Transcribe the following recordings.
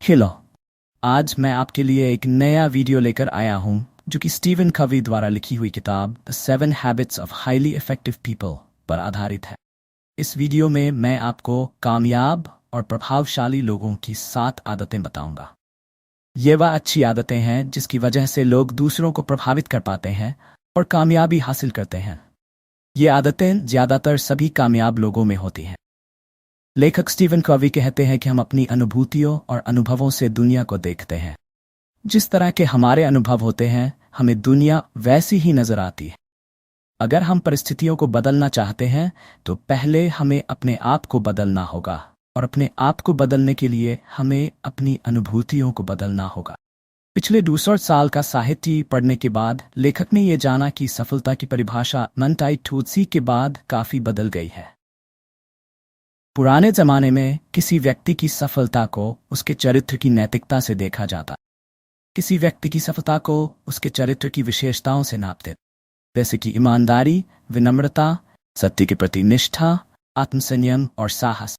Hello. आज मैं आपके लिए एक नया वीडियो लेकर आया हूं जो कि स्टीवन कवी द्वारा लिखी हुई किताब the 7 habits of highly effective people पर आधारित है। इस वीडियो में मैं आपको कामयाब और प्रभावशाली लोगों की 7 आदतें बताऊंगा। ये वह अच्छी आदतें हैं जिसकी वजह से लोग दूसरों को प्रभावित कर पाते हैं और कामयाबी हासिल करते हैं। ये आदतें ज़्यादातर सभी कामयाब लोगों में होती हैं। लेखक स्टीवन कवी कहते हैं कि हम अपनी अनुभूतियों और अनुभवों से दुनिया को देखते हैं। जिस तरह के हमारे अनुभव होते हैं हमें दुनिया वैसी ही नजर आती है। अगर हम परिस्थितियों को बदलना चाहते हैं तो पहले हमें अपने आप को बदलना होगा, और अपने आप को बदलने के लिए हमें अपनी अनुभूतियों को बदलना होगा। पिछले 200 साल का साहित्य पढ़ने के बाद लेखक ने यह जाना कि सफलता की परिभाषा मंटाई टूटसी के बाद काफी बदल गई है। पुराने जमाने में किसी व्यक्ति की सफलता को उसके चरित्र की नैतिकता से देखा जाता। किसी व्यक्ति की सफलता को उसके चरित्र की विशेषताओं से नापते, जैसे कि ईमानदारी, विनम्रता, सत्य के प्रति निष्ठा, आत्मसंयम और साहस।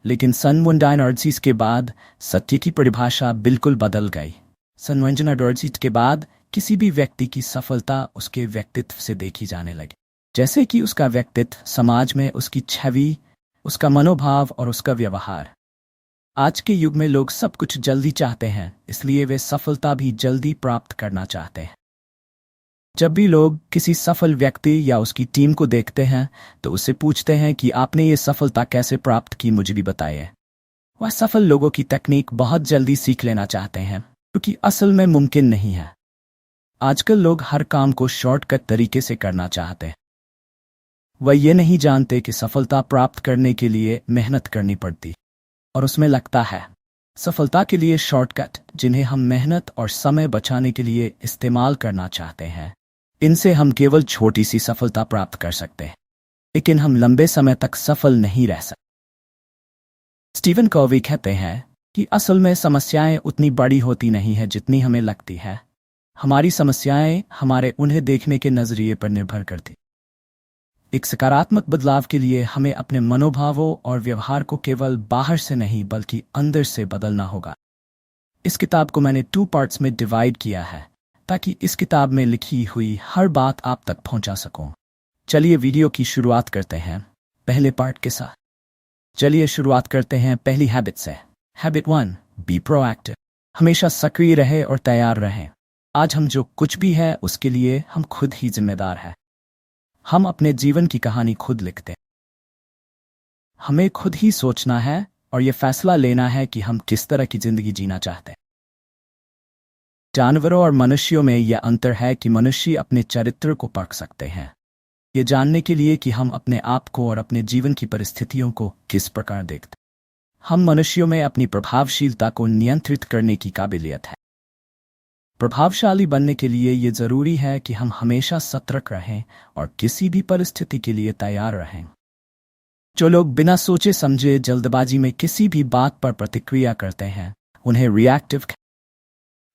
लेकिन सन 1980 के बाद सत्य की परिभाषा बिल्कुल बदल गई। सन 1980 के बाद किसी भी व्यक्ति की सफलता उसके व्यक्तित्व से देखी जाने लगी, जैसे कि उसका व्यक्तित्व, समाज में उसकी छवि, उसका मनोभाव और उसका व्यवहार। आज के युग में लोग सब कुछ जल्दी चाहते हैं, इसलिए वे सफलता भी जल्दी प्राप्त करना चाहते हैं। जब भी लोग किसी सफल व्यक्ति या उसकी टीम को देखते हैं तो उससे पूछते हैं कि आपने ये सफलता कैसे प्राप्त की, मुझे भी बताइए। वह सफल लोगों की तकनीक बहुत जल्दी सीख लेना चाहते हैं, क्योंकि असल में मुमकिन नहीं है। आजकल लोग हर काम को शॉर्टकट तरीके से करना चाहते हैं। वह ये नहीं जानते कि सफलता प्राप्त करने के लिए मेहनत करनी पड़ती, और उसमें लगता है सफलता के लिए शॉर्टकट जिन्हें हम मेहनत और समय बचाने के लिए इस्तेमाल करना चाहते हैं, इनसे हम केवल छोटी सी सफलता प्राप्त कर सकते हैं, लेकिन हम लंबे समय तक सफल नहीं रह सकते। स्टीवन कवी कहते हैं कि असल में समस्याएं उतनी बड़ी होती नहीं है जितनी हमें लगती है। हमारी समस्याएं हमारे उन्हें देखने के नजरिए पर निर्भर करती। एक सकारात्मक बदलाव के लिए हमें अपने मनोभावों और व्यवहार को केवल बाहर से नहीं बल्कि अंदर से बदलना होगा। इस किताब को मैंने 2 पार्ट्स में डिवाइड किया है ताकि इस किताब में लिखी हुई हर बात आप तक पहुंचा सकूं। चलिए वीडियो की शुरुआत करते हैं पहले पार्ट के साथ। चलिए शुरुआत करते हैं पहली हैबिट से। Habit 1, be proactive. हमेशा सक्रिय रहे और तैयार रहें। आज हम जो कुछ भी है उसके लिए हम खुद ही जिम्मेदार हैं। हम अपने जीवन की कहानी खुद लिखते हैं। हमें खुद ही सोचना है और यह फैसला लेना है कि हम किस तरह की जिंदगी जीना चाहते हैं। जानवरों और मनुष्यों में यह अंतर है कि मनुष्य अपने चरित्र को परख सकते हैं, ये जानने के लिए कि हम अपने आप को और अपने जीवन की परिस्थितियों को किस प्रकार देखते हैं। हम मनुष्यों में अपनी प्रभावशीलता को नियंत्रित करने की काबिलियत है। प्रभावशाली बनने के लिए ये जरूरी है कि हम हमेशा सतर्क रहें और किसी भी परिस्थिति के लिए तैयार रहें। जो लोग बिना सोचे समझे जल्दबाजी में किसी भी बात पर प्रतिक्रिया करते हैं उन्हें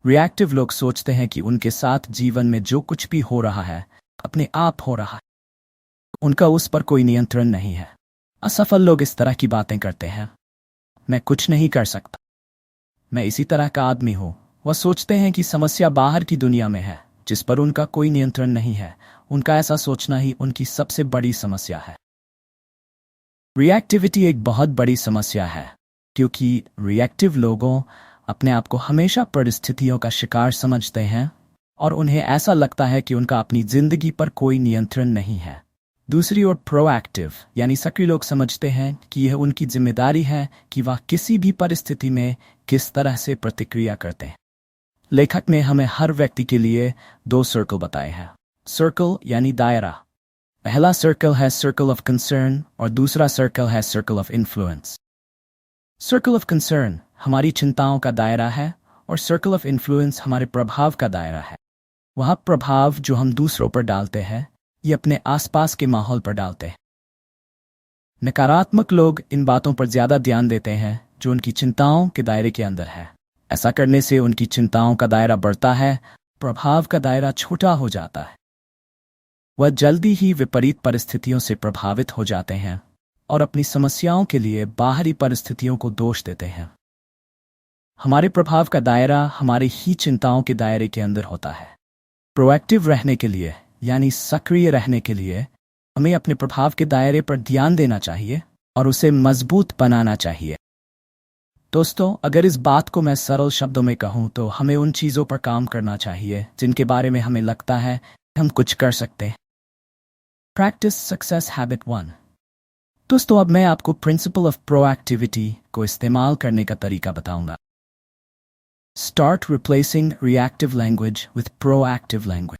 रिएक्टिव लोग सोचते हैं कि उनके साथ जीवन में जो कुछ भी हो रहा है अपने आप हो रहा है, उनका उस पर कोई नियंत्रण नहीं है। असफल लोग इस तरह की बातें करते हैं, मैं कुछ नहीं कर सकता, मैं इसी तरह का आदमी हूं। वह सोचते हैं कि समस्या बाहर की दुनिया में है जिस पर उनका कोई नियंत्रण नहीं है। उनका ऐसा सोचना ही उनकी सबसे बड़ी समस्या है। रिएक्टिविटी एक बहुत बड़ी समस्या है, क्योंकि रिएक्टिव लोगों अपने आप को हमेशा परिस्थितियों का शिकार समझते हैं और उन्हें ऐसा लगता है कि उनका अपनी जिंदगी पर कोई नियंत्रण नहीं है। दूसरी ओर प्रोएक्टिव यानी सक्रिय लोग समझते हैं कि यह उनकी जिम्मेदारी है कि वह किसी भी परिस्थिति में किस तरह से प्रतिक्रिया करते हैं। लेखक ने हमें हर व्यक्ति के लिए 2 सर्कल बताए हैं। सर्कल यानी दायरा। पहला सर्कल है सर्कल ऑफ कंसर्न और दूसरा सर्कल है circle of influence. Circle of concern हमारी चिंताओं का दायरा है और सर्कल ऑफ इन्फ्लुएंस हमारे प्रभाव का दायरा है। वह प्रभाव जो हम दूसरों पर डालते हैं ये अपने आसपास के माहौल पर डालते हैं। नकारात्मक लोग इन बातों पर ज्यादा ध्यान देते हैं जो उनकी चिंताओं के दायरे के अंदर है। ऐसा करने से उनकी चिंताओं का दायरा बढ़ता है, प्रभाव का दायरा छोटा हो जाता है। वह जल्दी ही विपरीत परिस्थितियों से प्रभावित हो जाते हैं और अपनी समस्याओं के लिए बाहरी परिस्थितियों को दोष देते हैं। हमारे प्रभाव का दायरा हमारे ही चिंताओं के दायरे के अंदर होता है। प्रोएक्टिव रहने के लिए यानी सक्रिय रहने के लिए हमें अपने प्रभाव के दायरे पर ध्यान देना चाहिए और उसे मजबूत बनाना चाहिए। दोस्तों, अगर इस बात को मैं सरल शब्दों में कहूं तो हमें उन चीज़ों पर काम करना चाहिए जिनके बारे में हमें लगता है कि हम कुछ कर सकते हैं। Practice success habit 1। दोस्तों, अब मैं आपको प्रिंसिपल ऑफ प्रोएक्टिविटी को इस्तेमाल करने का तरीका बताऊंगा। Start replacing reactive language with proactive language.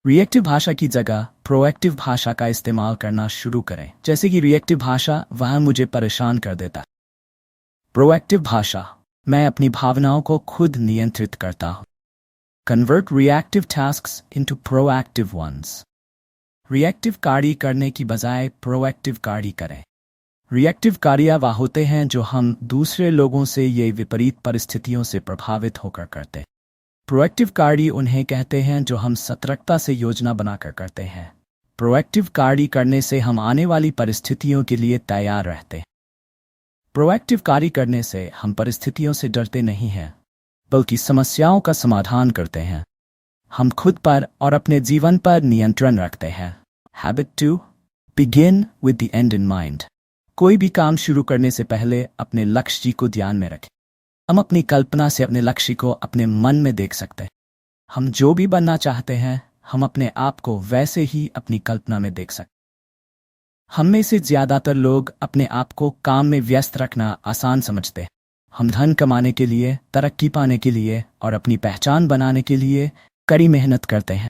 Reactive भाषा की जगह प्रोएक्टिव भाषा का इस्तेमाल करना शुरू करें। जैसे कि रिएक्टिव भाषा वह मुझे परेशान कर देता। प्रोएक्टिव भाषा, मैं अपनी भावनाओं को खुद नियंत्रित करता हूं। Convert reactive tasks into proactive ones. रिएक्टिव कार्य करने की बजाय प्रोएक्टिव कार्य करें। रिएक्टिव कार्य वह होते हैं जो हम दूसरे लोगों से ये विपरीत परिस्थितियों से प्रभावित होकर करते हैं। प्रोएक्टिव कार्य उन्हें कहते हैं जो हम सतर्कता से योजना बनाकर करते हैं। प्रोएक्टिव कार्य करने से हम आने वाली परिस्थितियों के लिए तैयार रहते हैं। प्रोएक्टिव कार्य करने से हम परिस्थितियों से डरते नहीं हैं, बल्कि समस्याओं का समाधान करते हैं। हम खुद पर और अपने जीवन पर नियंत्रण रखते हैं। Habit 2, begin with the and in mind. कोई भी काम शुरू करने से पहले अपने लक्ष्य को ध्यान में रखें। हम अपनी कल्पना से अपने लक्ष्य को अपने मन में देख सकते हैं। हम जो भी बनना चाहते हैं, हम अपने आप को वैसे ही अपनी कल्पना में देख सकते हैं। हम में से ज्यादातर लोग अपने आप को काम में व्यस्त रखना आसान समझते हैं। हम धन कमाने के लिए, तरक्की पाने के लिए और अपनी पहचान बनाने के लिए कड़ी मेहनत करते हैं।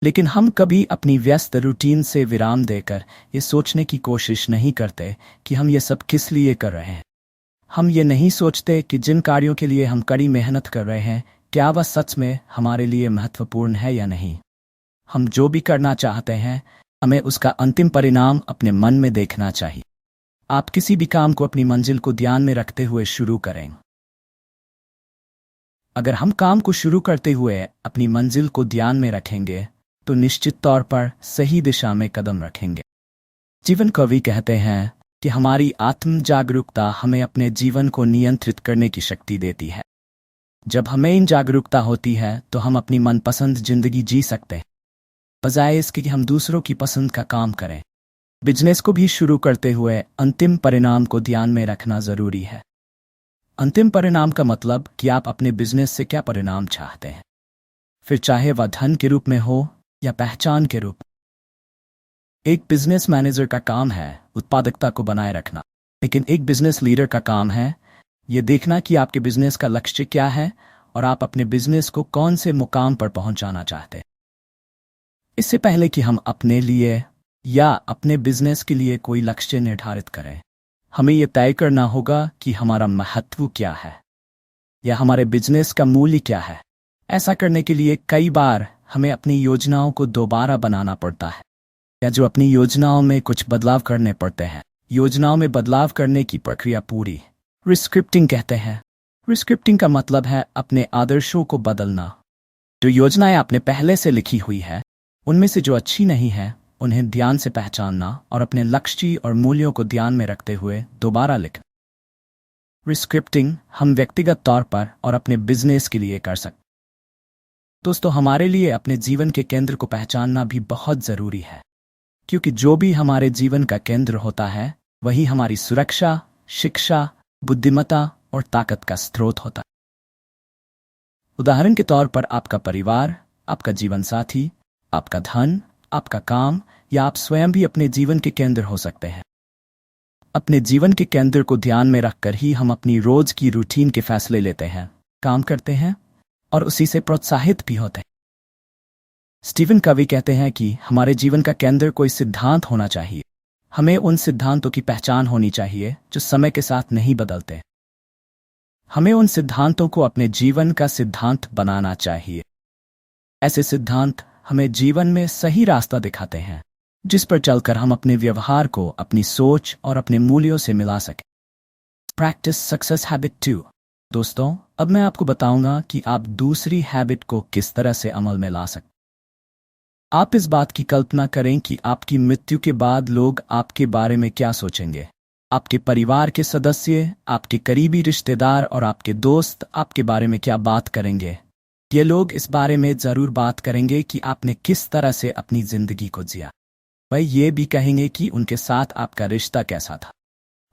लेकिन हम कभी अपनी व्यस्त रूटीन से विराम देकर ये सोचने की कोशिश नहीं करते कि हम ये सब किस लिए कर रहे हैं। हम ये नहीं सोचते कि जिन कार्यों के लिए हम कड़ी मेहनत कर रहे हैं, क्या वह सच में हमारे लिए महत्वपूर्ण है या नहीं। हम जो भी करना चाहते हैं, हमें उसका अंतिम परिणाम अपने मन में देखना चाहिए। आप किसी भी काम को अपनी मंजिल को ध्यान में रखते हुए शुरू करें। अगर हम काम को शुरू करते हुए अपनी मंजिल को ध्यान में रखेंगे तो निश्चित तौर पर सही दिशा में कदम रखेंगे। जीवन कवि कहते हैं कि हमारी आत्म जागरूकता हमें अपने जीवन को नियंत्रित करने की शक्ति देती है। जब हमें इन जागरूकता होती है तो हम अपनी मनपसंद जिंदगी जी सकते हैं, बजाय इसके कि हम दूसरों की पसंद का काम करें। बिजनेस को भी शुरू करते हुए अंतिम परिणाम को ध्यान में रखना जरूरी है। अंतिम परिणाम का मतलब कि आप अपने बिजनेस से क्या परिणाम चाहते हैं, फिर चाहे वह धन के रूप में हो या पहचान के रूप। एक बिजनेस मैनेजर का काम है उत्पादकता को बनाए रखना, लेकिन एक बिजनेस लीडर का काम है यह देखना कि आपके बिजनेस का लक्ष्य क्या है और आप अपने बिजनेस को कौन से मुकाम पर पहुंचाना चाहते हैं। इससे पहले कि हम अपने लिए या अपने बिजनेस के लिए कोई लक्ष्य निर्धारित करें, हमें यह तय करना होगा कि हमारा महत्व क्या है या हमारे बिजनेस का मूल्य क्या है। ऐसा करने के लिए कई बार हमें अपनी योजनाओं को दोबारा बनाना पड़ता है या जो अपनी योजनाओं में कुछ बदलाव करने पड़ते हैं। योजनाओं में बदलाव करने की प्रक्रिया पूरी रिस्क्रिप्टिंग कहते हैं। रिस्क्रिप्टिंग का मतलब है अपने आदर्शों को बदलना। जो योजनाएं आपने पहले से लिखी हुई है, उनमें से जो अच्छी नहीं है उन्हें ध्यान से पहचानना और अपने लक्ष्य और मूल्यों को ध्यान में रखते हुए दोबारा लिखना। रिस्क्रिप्टिंग हम व्यक्तिगत तौर पर और अपने बिजनेस के लिए कर सकते। दोस्तों, हमारे लिए अपने जीवन के केंद्र को पहचानना भी बहुत जरूरी है, क्योंकि जो भी हमारे जीवन का केंद्र होता है वही हमारी सुरक्षा, शिक्षा, बुद्धिमत्ता और ताकत का स्रोत होता है। उदाहरण के तौर पर आपका परिवार, आपका जीवन साथी, आपका धन, आपका काम या आप स्वयं भी अपने जीवन के केंद्र हो सकते हैं। अपने जीवन के केंद्र को ध्यान में रखकर ही हम अपनी रोज की रूटीन के फैसले लेते हैं, काम करते हैं और उसी से प्रोत्साहित भी होते हैं। स्टीवन कवी कहते हैं कि हमारे जीवन का केंद्र कोई सिद्धांत होना चाहिए। हमें उन सिद्धांतों की पहचान होनी चाहिए जो समय के साथ नहीं बदलते। हमें उन सिद्धांतों को अपने जीवन का सिद्धांत बनाना चाहिए। ऐसे सिद्धांत हमें जीवन में सही रास्ता दिखाते हैं, जिस पर चलकर हम अपने व्यवहार को अपनी सोच और अपने मूल्यों से मिला सकें। Practice success habit 2। दोस्तों, अब मैं आपको बताऊंगा कि आप दूसरी हैबिट को किस तरह से अमल में ला सकते। आप इस बात की कल्पना करें कि आपकी मृत्यु के बाद लोग आपके बारे में क्या सोचेंगे। आपके परिवार के सदस्य, आपके करीबी रिश्तेदार और आपके दोस्त आपके बारे में क्या बात करेंगे? ये लोग इस बारे में ज़रूर बात करेंगे कि आपने किस तरह से अपनी ज़िंदगी को जिया। वह ये भी कहेंगे कि उनके साथ आपका रिश्ता कैसा था।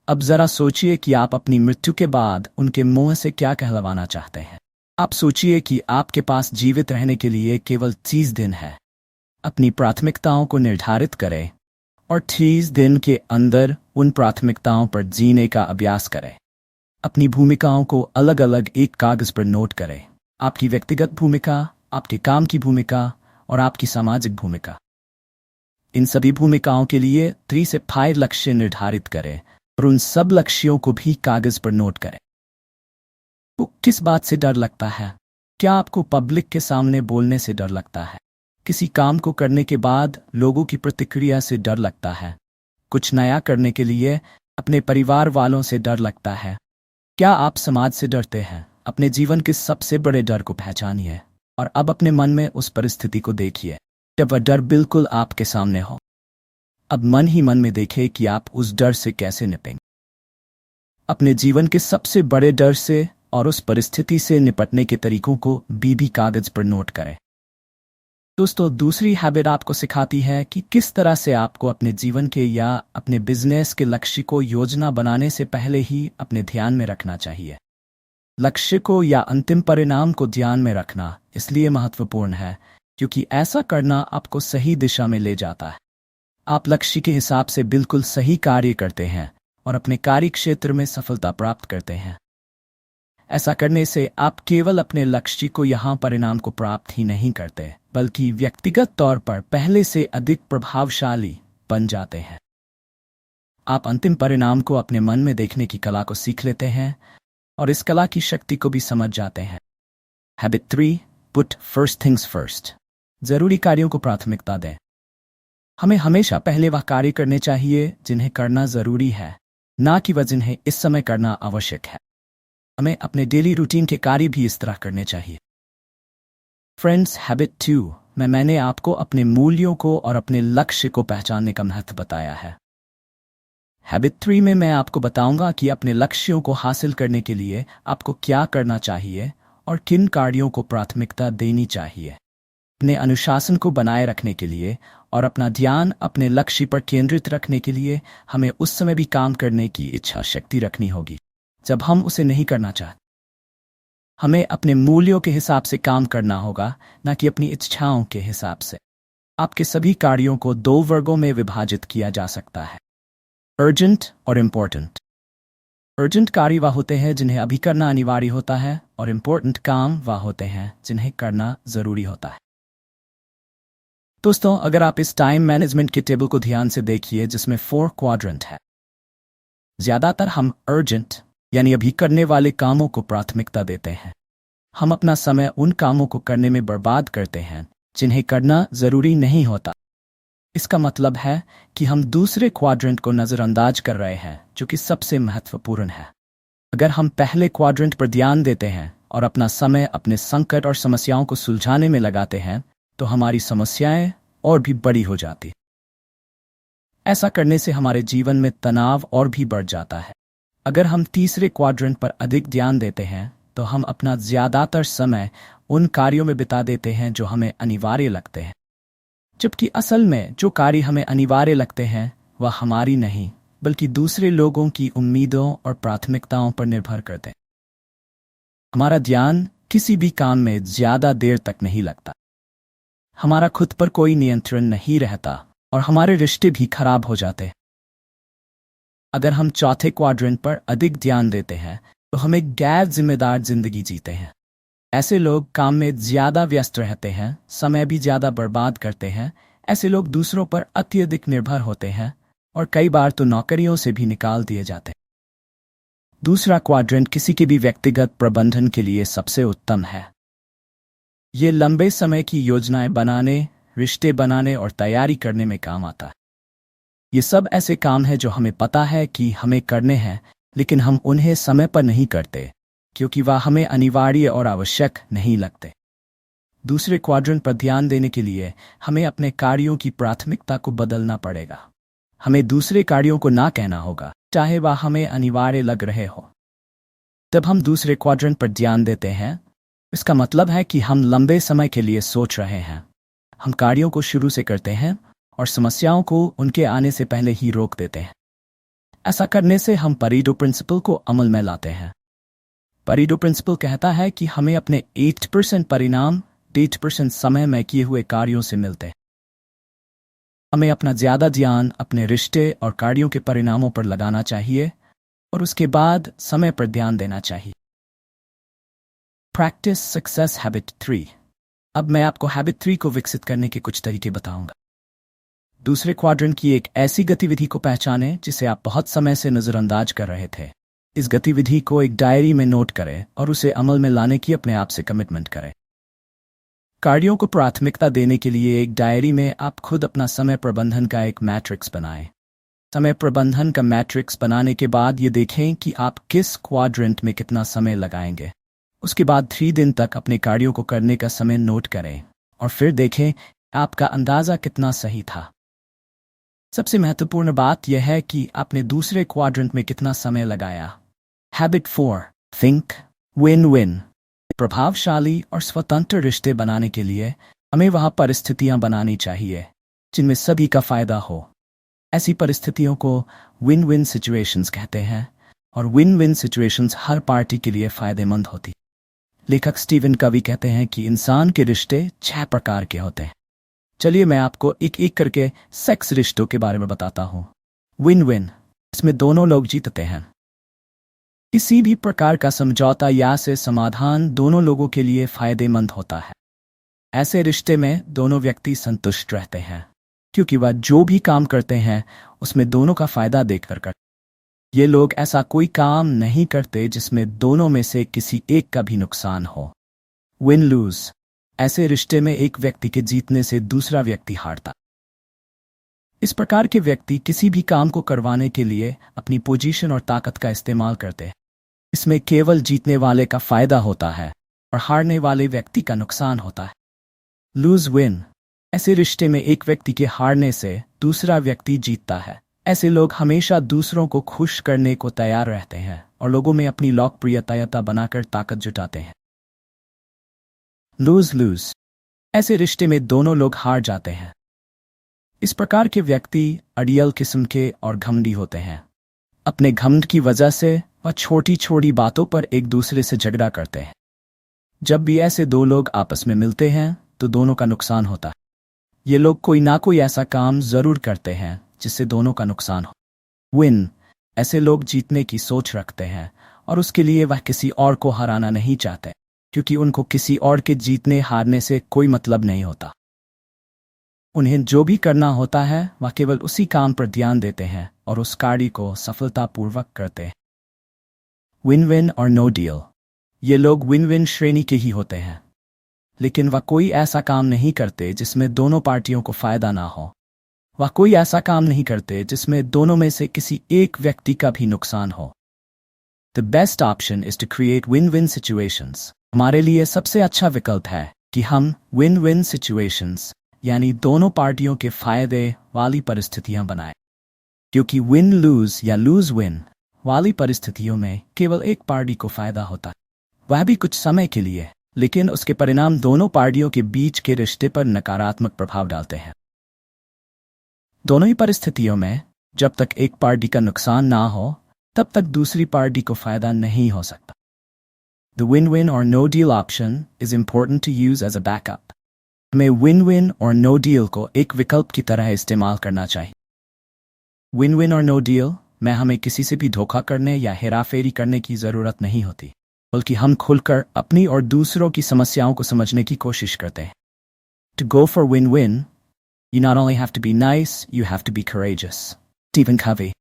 अब ज़रा सोचिए कि आप अपनी मृत्यु के बाद उनके मुंह से क्या कहलवाना चाहते हैं। आप सोचिए कि आपके पास जीवित रहने के लिए केवल 30 दिन है। अपनी प्राथमिकताओं को निर्धारित करें और 30 दिन के अंदर उन प्राथमिकताओं पर जीने का अभ्यास करें। अपनी भूमिकाओं को अलग अलग एक कागज पर नोट करें। आपकी व्यक्तिगत भूमिका, आपके काम की भूमिका और आपकी सामाजिक भूमिका। इन सभी भूमिकाओं के लिए 3 से 5 लक्ष्य निर्धारित करें और उन सब लक्ष्यों को भी कागज पर नोट करें। तो किस बात से डर लगता है? क्या आपको पब्लिक के सामने बोलने से डर लगता है? किसी काम को करने के बाद लोगों की प्रतिक्रिया से डर लगता है? कुछ नया करने के लिए अपने परिवार वालों से डर लगता है? क्या आप समाज से डरते हैं? अपने जीवन के सबसे बड़े डर को पहचानिए और अब अपने मन में उस परिस्थिति को देखिए जब वह डर बिल्कुल आपके सामने हो। अब मन ही मन में देखें कि आप उस डर से कैसे निपटेंगे। अपने जीवन के सबसे बड़े डर से और उस परिस्थिति से निपटने के तरीकों को भी कागज पर नोट करें। दोस्तों, दूसरी हैबिट आपको सिखाती है कि किस तरह से आपको अपने जीवन के या अपने बिजनेस के लक्ष्य को योजना बनाने से पहले ही अपने ध्यान में रखना चाहिए। लक्ष्य को या अंतिम परिणाम को ध्यान में रखना इसलिए महत्वपूर्ण है क्योंकि ऐसा करना आपको सही दिशा में ले जाता है। आप लक्ष्य के हिसाब से बिल्कुल सही कार्य करते हैं और अपने कार्य क्षेत्र में सफलता प्राप्त करते हैं। ऐसा करने से आप केवल अपने लक्ष्य को यहाँ परिणाम को प्राप्त ही नहीं करते बल्कि व्यक्तिगत तौर पर पहले से अधिक प्रभावशाली बन जाते हैं। आप अंतिम परिणाम को अपने मन में देखने की कला को सीख लेते हैं और इस कला की शक्ति को भी समझ जाते हैं। Habit 3, put first things first. जरूरी कार्यों को प्राथमिकता दें। हमें हमेशा पहले वह कार्य करने चाहिए जिन्हें करना जरूरी है, ना कि वह जिन्हें इस समय करना आवश्यक है। हमें अपने डेली रूटीन के कार्य भी इस तरह करने चाहिए। फ्रेंड्स, हैबिट 2 में मैंने आपको अपने मूल्यों को और अपने लक्ष्य को पहचानने का महत्व बताया है। हैबिट 3 में मैं आपको बताऊंगा कि अपने लक्ष्यों को हासिल करने के लिए आपको क्या करना चाहिए और किन कार्यों को प्राथमिकता देनी चाहिए। अपने अनुशासन को बनाए रखने के लिए और अपना ध्यान अपने लक्ष्य पर केंद्रित रखने के लिए हमें उस समय भी काम करने की इच्छा शक्ति रखनी होगी जब हम उसे नहीं करना चाहते। हमें अपने मूल्यों के हिसाब से काम करना होगा, न कि अपनी इच्छाओं के हिसाब से। आपके सभी कार्यों को 2 वर्गों में विभाजित किया जा सकता है, अर्जेंट और इम्पोर्टेंट। अर्जेंट कार्य वह होते हैं जिन्हें अभी करना अनिवार्य होता है और इम्पोर्टेंट काम वह होते हैं जिन्हें करना जरूरी होता है। दोस्तों, अगर आप इस टाइम मैनेजमेंट के टेबल को ध्यान से देखिए जिसमें 4 क्वाड्रेंट है, ज्यादातर हम अर्जेंट यानी अभी करने वाले कामों को प्राथमिकता देते हैं। हम अपना समय उन कामों को करने में बर्बाद करते हैं जिन्हें करना जरूरी नहीं होता। इसका मतलब है कि हम दूसरे क्वाड्रेंट को नजरअंदाज कर रहे हैं जो कि सबसे महत्वपूर्ण है। अगर हम पहले क्वाड्रेंट पर ध्यान देते हैं और अपना समय अपने संकट और समस्याओं को सुलझाने में लगाते हैं तो हमारी समस्याएं और भी बड़ी हो जाती। ऐसा करने से हमारे जीवन में तनाव और भी बढ़ जाता है। अगर हम तीसरे क्वाड्रेंट पर अधिक ध्यान देते हैं तो हम अपना ज्यादातर समय उन कार्यों में बिता देते हैं जो हमें अनिवार्य लगते हैं, जबकि असल में जो कार्य हमें अनिवार्य लगते हैं वह हमारी नहीं बल्कि दूसरे लोगों की उम्मीदों और प्राथमिकताओं पर निर्भर करते हैं। हमारा ध्यान किसी भी काम में ज्यादा देर तक नहीं लगता, हमारा खुद पर कोई नियंत्रण नहीं रहता और हमारे रिश्ते भी खराब हो जाते हैं। अगर हम चौथे क्वाड्रेंट पर अधिक ध्यान देते हैं तो हम एक गैर जिम्मेदार जिंदगी जीते हैं। ऐसे लोग काम में ज्यादा व्यस्त रहते हैं, समय भी ज्यादा बर्बाद करते हैं। ऐसे लोग दूसरों पर अत्यधिक निर्भर होते हैं और कई बार तो नौकरियों से भी निकाल दिए जाते हैं। दूसरा क्वाड्रेंट किसी के भी व्यक्तिगत प्रबंधन के लिए सबसे उत्तम है। ये लंबे समय की योजनाएं बनाने, रिश्ते बनाने और तैयारी करने में काम आता है। ये सब ऐसे काम हैं जो हमें पता है कि हमें करने हैं, लेकिन हम उन्हें समय पर नहीं करते क्योंकि वह हमें अनिवार्य और आवश्यक नहीं लगते। दूसरे क्वाड्रेंट पर ध्यान देने के लिए हमें अपने कार्यों की प्राथमिकता को बदलना पड़ेगा। हमें दूसरे कार्यों को ना कहना होगा चाहे वह हमें अनिवार्य लग रहे हो। जब हम दूसरे क्वाड्रेंट पर ध्यान देते हैं, इसका मतलब है कि हम लंबे समय के लिए सोच रहे हैं। हम कार्यों को शुरू से करते हैं और समस्याओं को उनके आने से पहले ही रोक देते हैं। ऐसा करने से हम परेटो प्रिंसिपल को अमल में लाते हैं। परेटो प्रिंसिपल कहता है कि हमें अपने 8% परिणाम 8% समय में किए हुए कार्यों से मिलते हैं। हमें अपना ज्यादा ध्यान अपने रिश्ते और कार्यों के परिणामों पर लगाना चाहिए और उसके बाद समय पर ध्यान देना चाहिए। Practice success habit 3। अब मैं आपको हैबिट 3 को विकसित करने के कुछ तरीके बताऊंगा। दूसरे क्वाड्रेंट की एक ऐसी गतिविधि को पहचानें जिसे आप बहुत समय से नजरअंदाज कर रहे थे। इस गतिविधि को एक डायरी में नोट करें और उसे अमल में लाने की अपने आप से कमिटमेंट करें। कार्यों को प्राथमिकता देने के लिए एक डायरी में आप खुद अपना समय प्रबंधन का एक मैट्रिक्स बनाएं। समय प्रबंधन का मैट्रिक्स बनाने के बाद ये देखें कि आप किस क्वाड्रेंट में कितना समय लगाएंगे। उसके बाद 3 दिन तक अपने कार्यों को करने का समय नोट करें और फिर देखें आपका अंदाजा कितना सही था। सबसे महत्वपूर्ण बात यह है कि आपने दूसरे क्वाड्रेंट में कितना समय लगाया। हैबिट 4। Think win win. प्रभावशाली और स्वतंत्र रिश्ते बनाने के लिए हमें वहां परिस्थितियां बनानी चाहिए जिनमें सभी का फायदा हो। ऐसी परिस्थितियों को विन विन सिचुएशंस कहते हैं और विन विन सिचुएशंस हर पार्टी के लिए फायदेमंद होती। लेखक स्टीवन कवी कहते हैं कि इंसान के रिश्ते 6 प्रकार के होते हैं। चलिए मैं आपको एक एक करके सेक्स रिश्तों के बारे में बताता हूं। विन विन, इसमें दोनों लोग जीतते हैं। किसी भी प्रकार का समझौता या से समाधान दोनों लोगों के लिए फायदेमंद होता है। ऐसे रिश्ते में दोनों व्यक्ति संतुष्ट रहते हैं क्योंकि वह जो भी काम करते हैं उसमें दोनों का फायदा देखकर करते। ये लोग ऐसा कोई काम नहीं करते जिसमें दोनों में से किसी एक का भी नुकसान हो। विन लूज, ऐसे रिश्ते में एक व्यक्ति के जीतने से दूसरा व्यक्ति हारता। इस प्रकार के व्यक्ति किसी भी काम को करवाने के लिए अपनी पोजीशन और ताकत का इस्तेमाल करते हैं। इसमें केवल जीतने वाले का फायदा होता है और हारने वाले व्यक्ति का नुकसान होता है। लूज विन, ऐसे रिश्ते में एक व्यक्ति के हारने से दूसरा व्यक्ति जीतता है। ऐसे लोग हमेशा दूसरों को खुश करने को तैयार रहते हैं और लोगों में अपनी लोकप्रियता बनाकर ताकत जुटाते हैं। लूज लूज, ऐसे रिश्ते में दोनों लोग हार जाते हैं। इस प्रकार के व्यक्ति अड़ियल किस्म के और घमंडी होते हैं। अपने घमंड की वजह से वह छोटी छोटी बातों पर एक दूसरे से झगड़ा करते हैं। जब भी ऐसे दो लोग आपस में मिलते हैं तो दोनों का नुकसान होता है। ये लोग कोई ना कोई ऐसा काम जरूर करते हैं जिससे दोनों का नुकसान हो। विन, ऐसे लोग जीतने की सोच रखते हैं और उसके लिए वह किसी और को हराना नहीं चाहते क्योंकि उनको किसी और के जीतने हारने से कोई मतलब नहीं होता। उन्हें जो भी करना होता है वह केवल उसी काम पर ध्यान देते हैं और उस कार्य को सफलतापूर्वक करते हैं। विन विन और नो डील, ये लोग विन विन श्रेणी के ही होते हैं, लेकिन वह कोई ऐसा काम नहीं करते जिसमें दोनों पार्टियों को फायदा ना हो। वह कोई ऐसा काम नहीं करते जिसमें दोनों में से किसी एक व्यक्ति का भी नुकसान हो। The best option is to create win win situations. हमारे लिए सबसे अच्छा विकल्प है कि हम विन विन सिचुएशंस यानी दोनों पार्टियों के फायदे वाली परिस्थितियां बनाएं, क्योंकि विन लूज या लूज विन वाली परिस्थितियों में केवल एक पार्टी को फायदा होता है, वह भी कुछ समय के लिए, लेकिन उसके परिणाम दोनों पार्टियों के बीच के रिश्ते पर नकारात्मक प्रभाव डालते हैं। दोनों ही परिस्थितियों में जब तक एक पार्टी का नुकसान ना हो तब तक दूसरी पार्टी को फायदा नहीं हो सकता। The win-win or no deal option is important to use as a backup. हमें win-win और no deal को एक विकल्प की तरह इस्तेमाल करना चाहिए। Win-win और no deal में हमें किसी से भी धोखा करने या हेराफेरी करने की जरूरत नहीं होती, बल्कि हम खुलकर अपनी और दूसरों की समस्याओं को समझने की कोशिश करते हैं। To go for win-win, you not only have to be nice, you have to be courageous. Stephen Covey.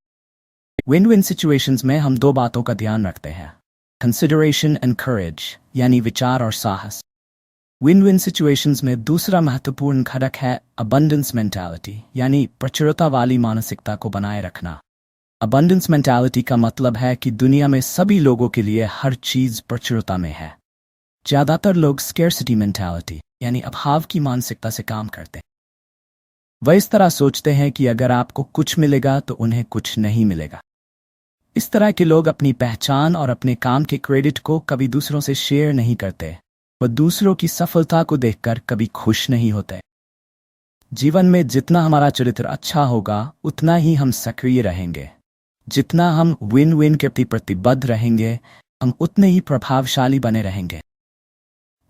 Win-win situations में हम 2 बातों का ध्यान रखते हैं, consideration and courage, यानी विचार और साहस। Win-win situations में दूसरा महत्वपूर्ण घटक है abundance mentality, यानी प्रचुरता वाली मानसिकता को बनाए रखना। abundance mentality का मतलब है कि दुनिया में सभी लोगों के लिए हर चीज प्रचुरता में है। ज्यादातर लोग scarcity mentality, यानी अभाव की मानसिकता से काम करते हैं। वह इस तरह सोचते हैं कि अगर आपको कुछ मिलेगा तो उन्हें कुछ नहीं मिलेगा। इस तरह के लोग अपनी पहचान और अपने काम के क्रेडिट को कभी दूसरों से शेयर नहीं करते। वह दूसरों की सफलता को देखकर कभी खुश नहीं होते। जीवन में जितना हमारा चरित्र अच्छा होगा उतना ही हम सक्रिय रहेंगे। जितना हम विन विन के प्रति प्रतिबद्ध रहेंगे हम उतने ही प्रभावशाली बने रहेंगे।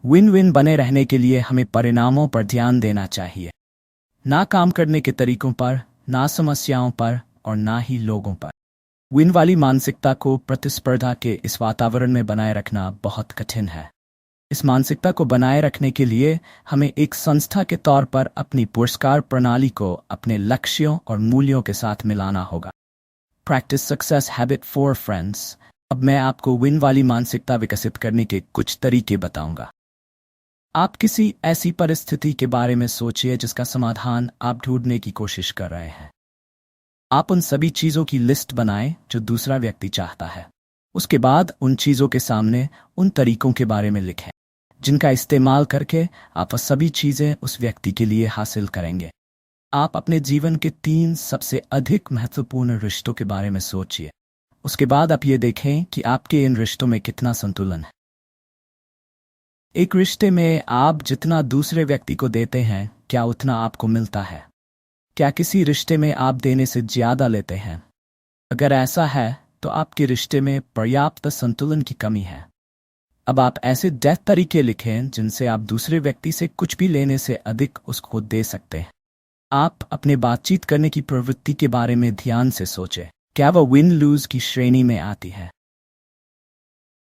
विन विन बने रहने के लिए हमें परिणामों पर ध्यान देना चाहिए, ना काम करने के तरीकों पर, ना समस्याओं पर और ना ही लोगों पर। विन वाली मानसिकता को प्रतिस्पर्धा के इस वातावरण में बनाए रखना बहुत कठिन है। इस मानसिकता को बनाए रखने के लिए हमें एक संस्था के तौर पर अपनी पुरस्कार प्रणाली को अपने लक्ष्यों और मूल्यों के साथ मिलाना होगा। Practice success habit for friends. अब मैं आपको विन वाली मानसिकता विकसित करने के कुछ तरीके बताऊंगा। आप किसी ऐसी परिस्थिति के बारे में सोचिए जिसका समाधान आप ढूंढने की कोशिश कर रहे हैं। आप उन सभी चीजों की लिस्ट बनाएं जो दूसरा व्यक्ति चाहता है। उसके बाद उन चीजों के सामने उन तरीकों के बारे में लिखें जिनका इस्तेमाल करके आप वह सभी चीजें उस व्यक्ति के लिए हासिल करेंगे। आप अपने जीवन के 3 सबसे अधिक महत्वपूर्ण रिश्तों के बारे में सोचिए। उसके बाद आप ये देखें कि आपके इन रिश्तों में कितना संतुलन है। एक रिश्ते में आप जितना दूसरे व्यक्ति को देते हैं, क्या उतना आपको मिलता है? क्या किसी रिश्ते में आप देने से ज्यादा लेते हैं? अगर ऐसा है तो आपके रिश्ते में पर्याप्त संतुलन की कमी है। अब आप ऐसे 10 तरीके लिखें जिनसे आप दूसरे व्यक्ति से कुछ भी लेने से अधिक उसको दे सकते हैं। आप अपने बातचीत करने की प्रवृत्ति के बारे में ध्यान से सोचें। क्या वह विन लूज की श्रेणी में आती है?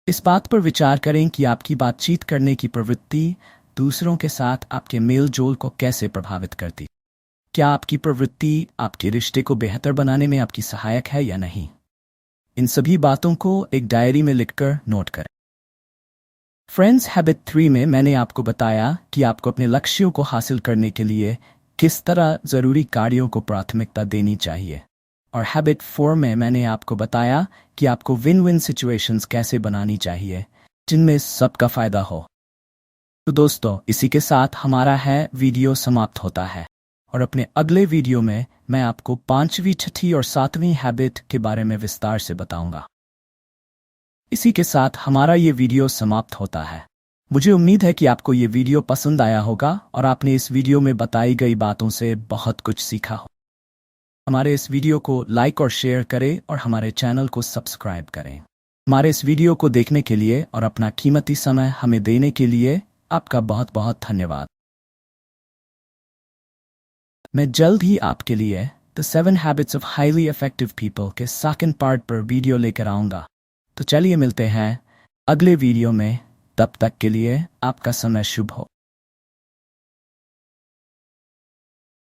इस बात पर विचार करें कि आपकी बातचीत करने की प्रवृत्ति दूसरों के साथ आपके मेल जोल को कैसे प्रभावित करती। क्या आपकी प्रवृत्ति आपके रिश्ते को बेहतर बनाने में आपकी सहायक है या नहीं? इन सभी बातों को एक डायरी में लिखकर नोट करें। फ्रेंड्स हैबिट 3 में मैंने आपको बताया कि आपको अपने लक्ष्यों को हासिल करने के लिए किस तरह जरूरी कार्यों को प्राथमिकता देनी चाहिए, और हैबिट 4 में मैंने आपको बताया कि आपको विन विन सिचुएशंस कैसे बनानी चाहिए जिनमें सबका फायदा हो। तो दोस्तों, इसी के साथ हमारा वीडियो समाप्त होता है, और अपने अगले वीडियो में मैं आपको 5वीं, 6वीं और 7वीं हैबिट के बारे में विस्तार से बताऊंगा। इसी के साथ हमारा ये वीडियो समाप्त होता है। मुझे उम्मीद है कि आपको ये वीडियो पसंद आया होगा और आपने इस वीडियो में बताई गई बातों से बहुत कुछ सीखा हो। हमारे इस वीडियो को लाइक और शेयर करें और हमारे चैनल को सब्सक्राइब करें। हमारे इस वीडियो को देखने के लिए और अपना कीमती समय हमें देने के लिए आपका बहुत बहुत धन्यवाद। मैं जल्द ही आपके लिए the 7 habits of highly effective people के सेकंड पार्ट पर वीडियो लेकर आऊंगा। तो चलिए मिलते हैं अगले वीडियो में। तब तक के लिए आपका समय शुभ हो।